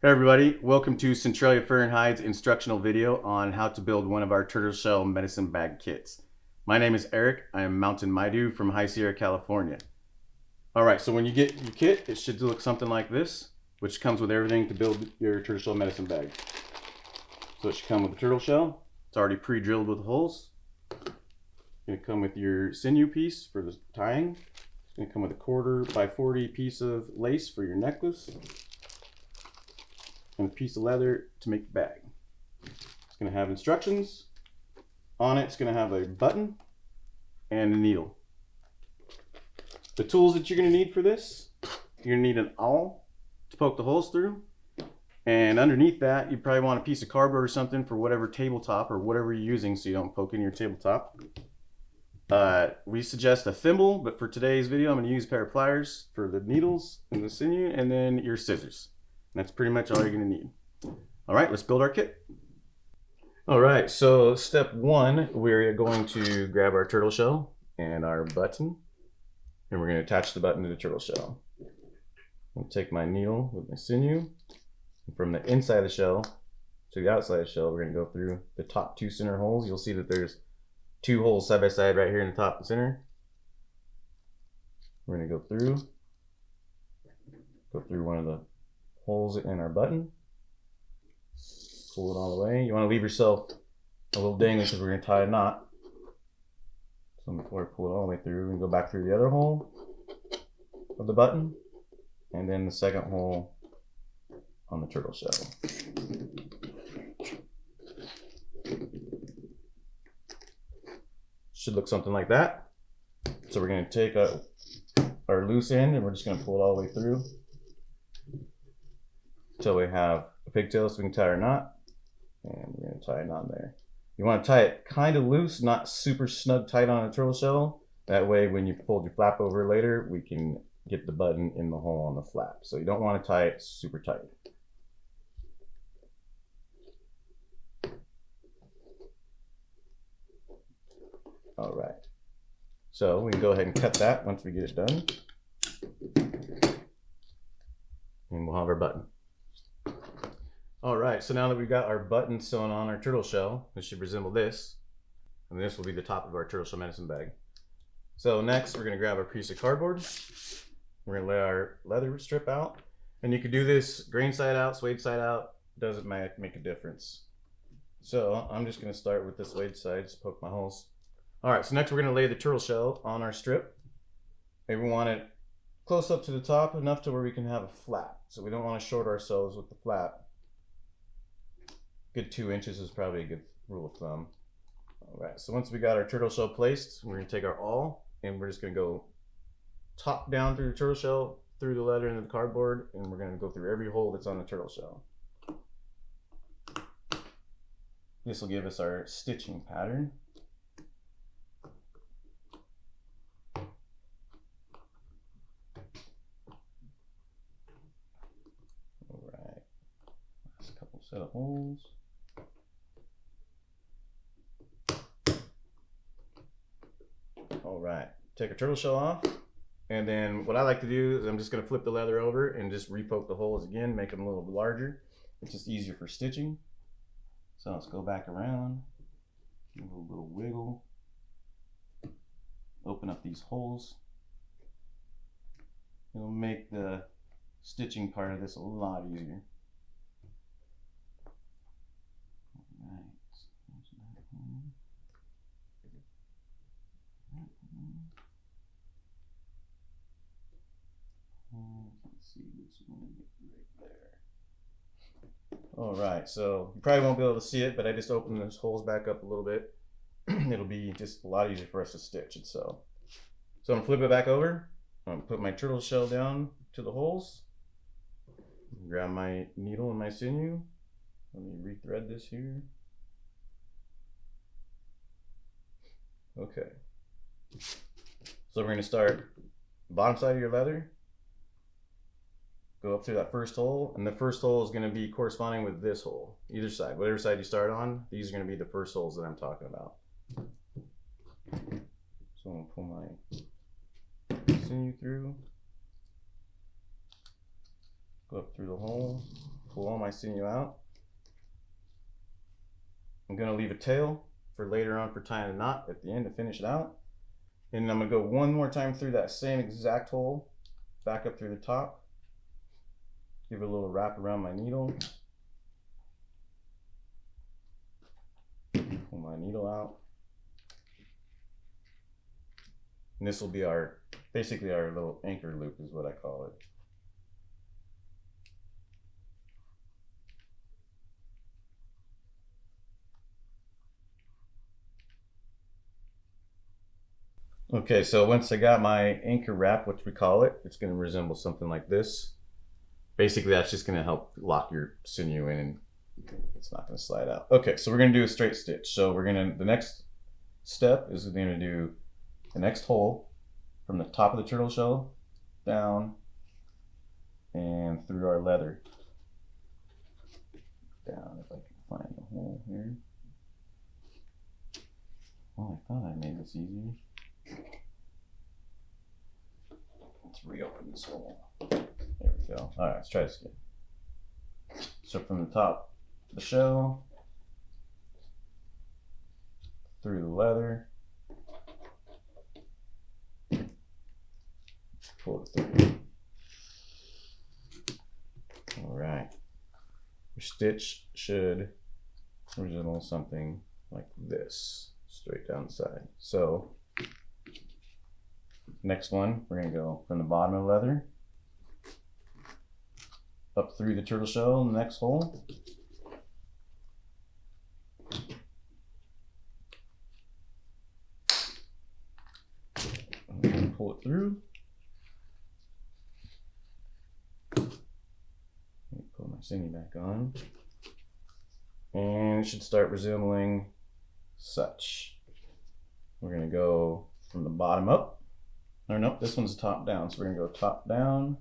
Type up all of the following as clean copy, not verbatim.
Hey everybody, welcome to Centralia Fahrenheit's instructional video on how to build one of our turtle shell medicine bag kits. My name is Eric. I am Mountain Maidu from High Sierra, California. Alright, so when you get your kit, it should look something like this, which comes with everything to build your turtle shell medicine bag. So it should come with a turtle shell. It's already pre-drilled with holes. It's going to come with your sinew piece for the tying. It's going to come with a 1/4 by 40 piece of lace for your necklace. And a piece of leather to make the bag. It's going to have instructions. On it, it's going to have a button and a needle. The tools that you're going to need for this, you're going to need an awl to poke the holes through. And underneath that, you probably want a piece of cardboard or something for whatever tabletop or whatever you're using so you don't poke in your tabletop. We suggest a thimble, but for today's video, I'm going to use a pair of pliers for the needles and the sinew, and then your scissors. That's pretty much all you're going to need. All right, let's build our kit. All right, so step one, we're going to grab our turtle shell and our button, and we're going to attach the button to the turtle shell. I'll take my needle with my sinew, and from the inside of the shell to the outside of the shell, we're going to go through the top 2 center holes. You'll see that there's 2 holes side by side right here in the top and center. We're going to go through one of the holes in our button, pull it all the way. You want to leave yourself a little dangly because we're going to tie a knot. So before I pull it all the way through, we're going to go back through the other hole of the button and then the second hole on the turtle shell. Should look something like that. So we're going to take our loose end and we're just going to pull it all the way through until we have a pigtail so we can tie our knot, and we're going to tie a knot there. You want to tie it kind of loose, not super snug tight on a turtle shell. That way when you fold your flap over later, we can get the button in the hole on the flap. So you don't want to tie it super tight. All right, so we can go ahead and cut that once we get it done, and we'll have our button. All right, so now that we've got our button sewn on our turtle shell, it should resemble this, and this will be the top of our turtle shell medicine bag. So next, we're going to grab our piece of cardboard. We're going to lay our leather strip out, and you can do this grain side out, suede side out. Doesn't make a difference. So I'm just going to start with the suede side, just poke my holes. All right, so next we're going to lay the turtle shell on our strip, and we want it close up to the top, enough to where we can have a flap. So we don't want to short ourselves with the flap. Good 2 inches is probably a good rule of thumb. All right, so once we got our turtle shell placed, we're going to take our awl and we're just going to go top down through the turtle shell, through the leather into the cardboard, and we're going to go through every hole that's on the turtle shell. This will give us our stitching pattern. All right, last couple set of holes. All right, take our turtle shell off, and then what I like to do is I'm just going to flip the leather over and just repoke the holes again, make them a little larger. It's just easier for stitching. So let's go back around, give it a little wiggle, open up these holes. It'll make the stitching part of this a lot easier. Let's see which one right there. All right, so you probably won't be able to see it, but I just opened those holes back up a little bit. It'll be just a lot easier for us to stitch it. So I'm gonna flip it back over. I'm gonna put my turtle shell down to the holes. Grab my needle and my sinew. Let me rethread this here. Okay. So we're gonna start bottom side of your leather. Go up through that first hole, and the first hole is going to be corresponding with this hole. Either side, whatever side you start on, these are going to be the first holes that I'm talking about. So I'm going to pull my sinew through, go up through the hole, pull all my sinew out. I'm gonna leave a tail for later on for tying a knot at the end to finish it out. And I'm gonna go one more time through that same exact hole, back up through the top, give it a little wrap around my needle, pull my needle out. And this will be basically our little anchor loop is what I call it. Okay, so once I got my anchor wrap, which we call it, it's going to resemble something like this. Basically, that's just going to help lock your sinew in and it's not going to slide out. Okay, so we're going to do a straight stitch. So the next step is we're going to do the next hole from the top of the turtle shell down and through our leather. Down, if I can find the hole here. Oh, I thought I made this easier. Let's reopen this hole. There we go. All right, let's try this again. So from the top of the shell, through the leather, pull it through. All right. Your stitch should resemble something like this, straight down the side. So next one, we're going to go from the bottom of the leather up through the turtle shell in the next hole. And pull it through. Let me put my sinew back on. And it should start resembling such. We're going to go from the bottom up. Or nope, this one's top down. So we're going to go top down.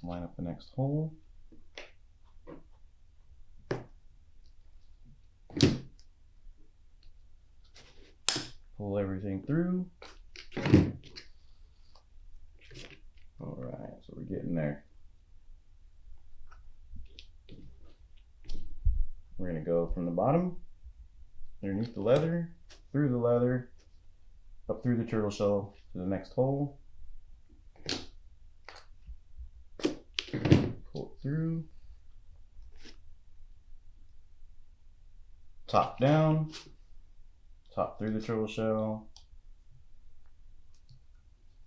Line up the next hole. Pull everything through. All right, so we're getting there. We're going to go from the bottom, underneath the leather, through the leather, up through the turtle shell to the next hole. Pull it through. Top down, top through the turtle shell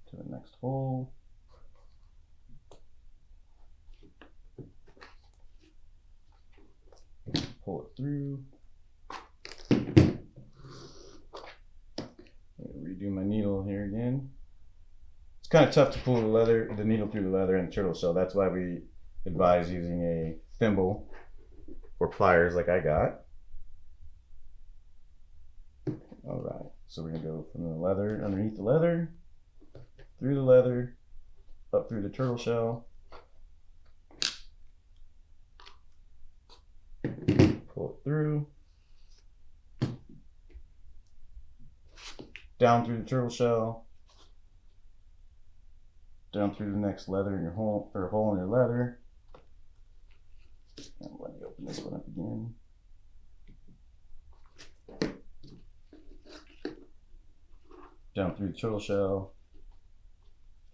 to the next hole. Pull it through. Redo my needle here again. It's kind of tough to pull the needle through the leather and the turtle shell. That's why we advise using a thimble or pliers like I got. All right, so we're gonna go from the leather, underneath the leather, through the leather, up through the turtle shell. Pull it through. Down through the turtle shell. Down through the next leather in your hole, or hole in your leather. And let me open this one up again. Down through the turtle shell,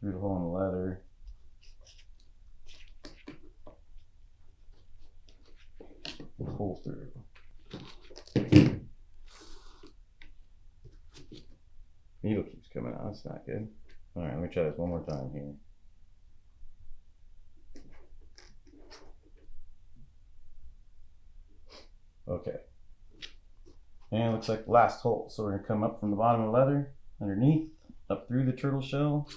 through the hole in the leather. Pull through. Needle keeps coming out, that's not good. All right, let me try this one more time here. Okay. And it looks like the last hole. So we're gonna come up from the bottom of the leather, underneath, up through the turtle shell.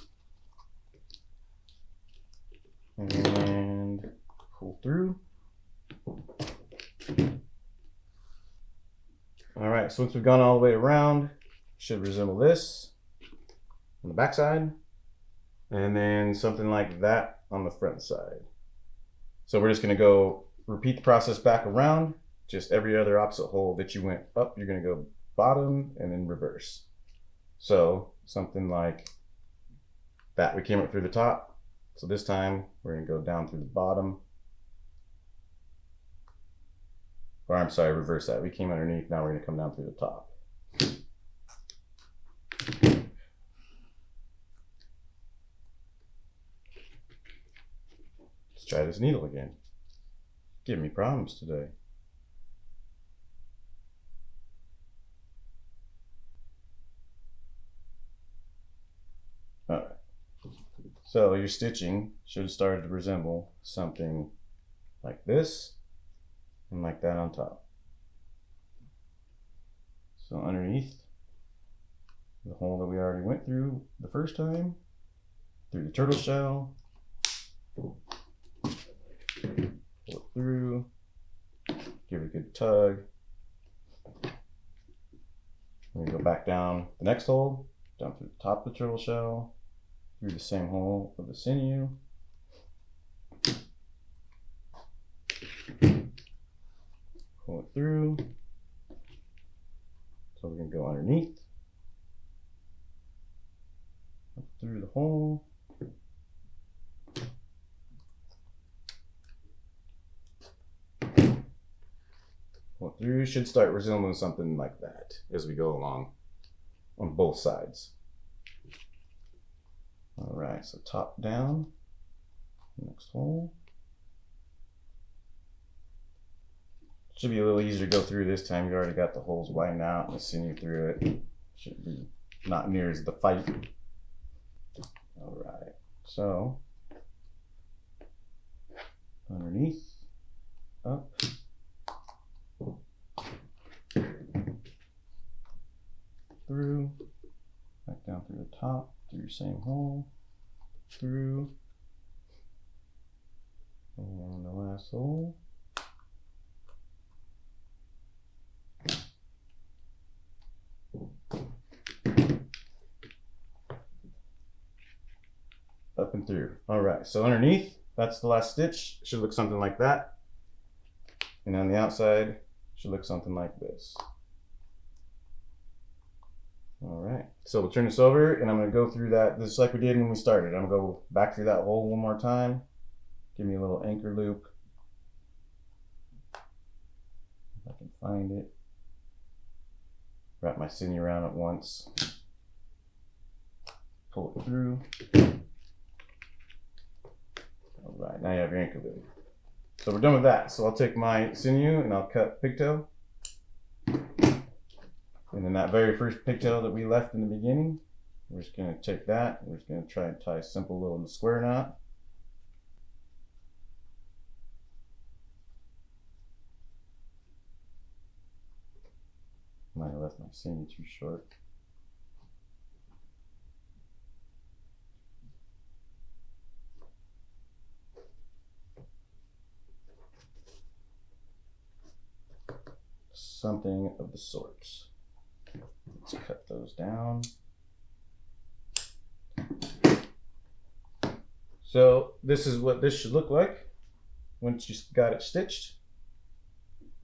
And pull through. All right, so once we've gone all the way around, should resemble this on the back side, and then something like that on the front side. So we're just gonna go repeat the process back around, just every other opposite hole that you went up, you're gonna go bottom and then reverse. So something like that we came up through the top. So this time we're going to go down through the bottom. Or I'm sorry, reverse that. We came underneath, now we're going to come down through the top. Let's try this needle again. Give me problems today. Alright. So your stitching should start to resemble something like this and like that on top. So underneath the hole that we already went through the first time, through the turtle shell, pull it through, give it a good tug. Then we go back down the next hole, down through the top of the turtle shell, through the same hole of the sinew. Pull it through. So we're going to go underneath, up through the hole. Pull it through. Should start resembling something like that as we go along on both sides. Alright, so top down, next hole. Should be a little easier to go through this time. You already got the holes widened out and the sinew through it. Should be not near as the fight. Alright, so underneath, up, through, back down through the top, through your same hole, through, and the last hole. Up and through. Alright, so underneath, that's the last stitch. It should look something like that. And on the outside, it should look something like this. Alright, so we'll turn this over and I'm going to go through that just like we did when we started. I'm going to go back through that hole one more time. Give me a little anchor loop. If I can find it. Wrap my sinew around it once. Pull it through. Alright, now you have your anchor loop. So we're done with that. So I'll take my sinew and I'll cut pigtail. And then that very first pigtail that we left in the beginning, we're just going to take that and we're just going to try and tie a simple little square knot. Might have left my sinew too short. Something of the sorts. Let's cut those down. So this is what this should look like once you got it stitched.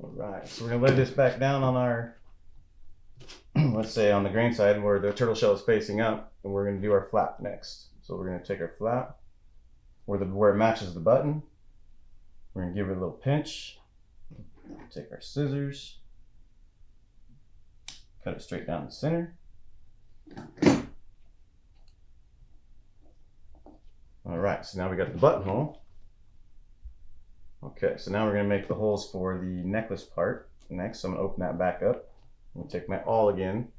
Alright, so we're going to lay this back down on our, let's say on the grain side where the turtle shell is facing up, and we're going to do our flap next. So we're going to take our flap where it matches the button. We're going to give it a little pinch. Take our scissors. Cut it straight down the center. Alright, so now we got the buttonhole. Okay, so now we're going to make the holes for the necklace part next. So I'm going to open that back up. I'm going to take my awl again.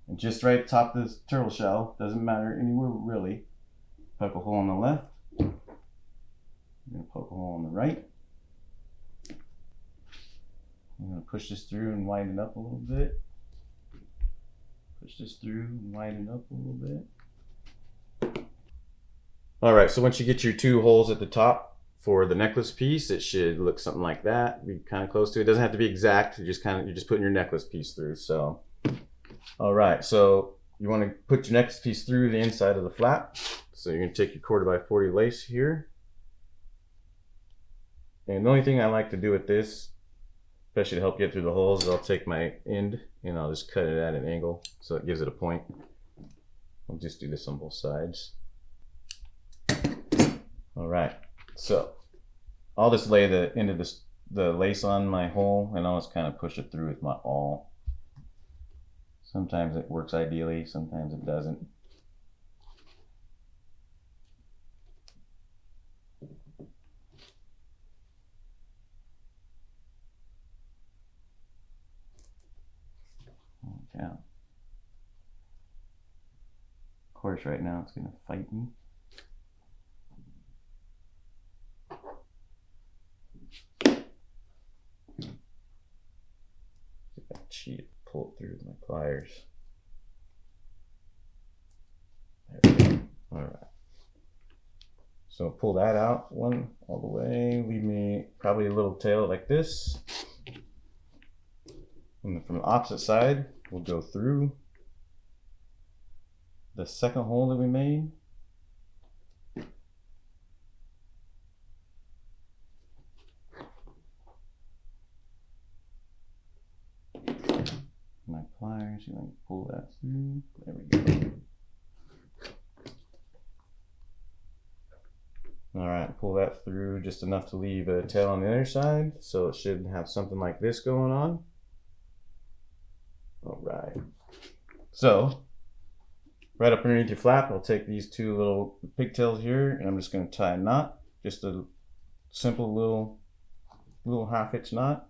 And just right at the top of this turtle shell, doesn't matter anywhere really. Poke a hole on the left. I'm going to poke a hole on the right. I'm going to push this through and widen it up a little bit. Push this through and widen it up a little bit. Alright, so once you get your two holes at the top for the necklace piece, it should look something like that. Be kind of close to it. It doesn't have to be exact. You're just putting your necklace piece through. So, alright, so you want to put your necklace piece through the inside of the flap. So you're going to take your 1/4x40 lace here. And the only thing I like to do with this, especially to help get through the holes, is I'll take my end and I'll just cut it at an angle so it gives it a point. I'll just do this on both sides. All right, so I'll just lay the end of the lace on my hole, and I'll just kind of push it through with my awl. Sometimes it works ideally, sometimes it doesn't. Okay. Of course, right now it's going to fight me. Cheat, pull it through with my pliers. There we go. All right. So pull that out one all the way. Leave me probably a little tail like this. And then from the opposite side, we'll go through the second hole that we made. My pliers, you want to pull that through. There we go. All right, pull that through just enough to leave a tail on the other side. So it should have something like this going on. All right. So right up underneath your flap, I'll take these two little pigtails here, and I'm just going to tie a knot. Just a simple little half-hitch knot,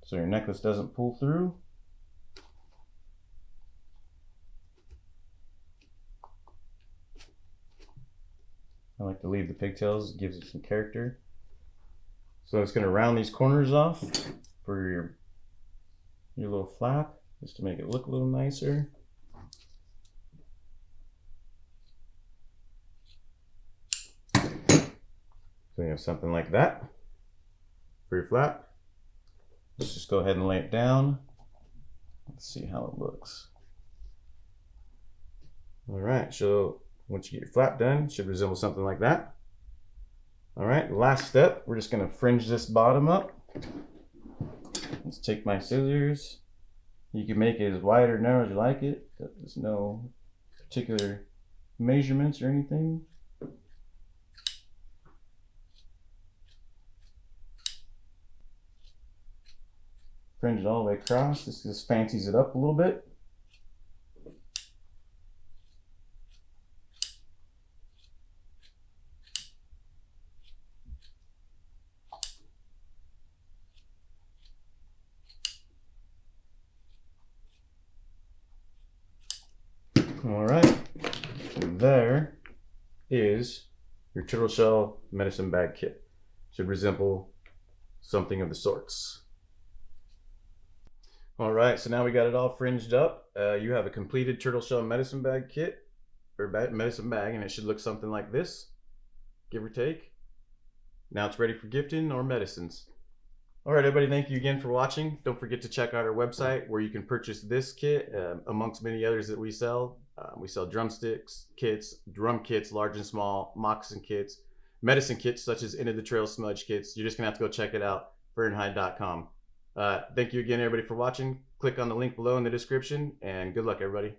so your necklace doesn't pull through. I like to leave the pigtails, it gives it some character. So it's going to round these corners off for your little flap, just to make it look a little nicer. So you have something like that for your flap. Let's just go ahead and lay it down. Let's see how it looks. All right, so once you get your flap done, it should resemble something like that. All right, last step, we're just gonna fringe this bottom up. Let's take my scissors. You can make it as wide or narrow as you like it. There's no particular measurements or anything. Fringe it all the way across. This just fancies it up a little bit. All right, and there is your turtle shell medicine bag kit. Should resemble something of the sorts. All right, so now we got it all fringed up. You have a completed turtle shell medicine bag kit, or medicine bag, and it should look something like this, give or take. Now it's ready for gifting or medicines. All right, everybody, thank you again for watching. Don't forget to check out our website where you can purchase this kit, amongst many others that we sell. We sell drumsticks, kits, drum kits, large and small, moccasin kits, medicine kits such as End of the Trail smudge kits. You're just gonna have to go check it out, fahrenheit.com. Thank you again, everybody, for watching. Click on the link below in the description, and good luck, everybody.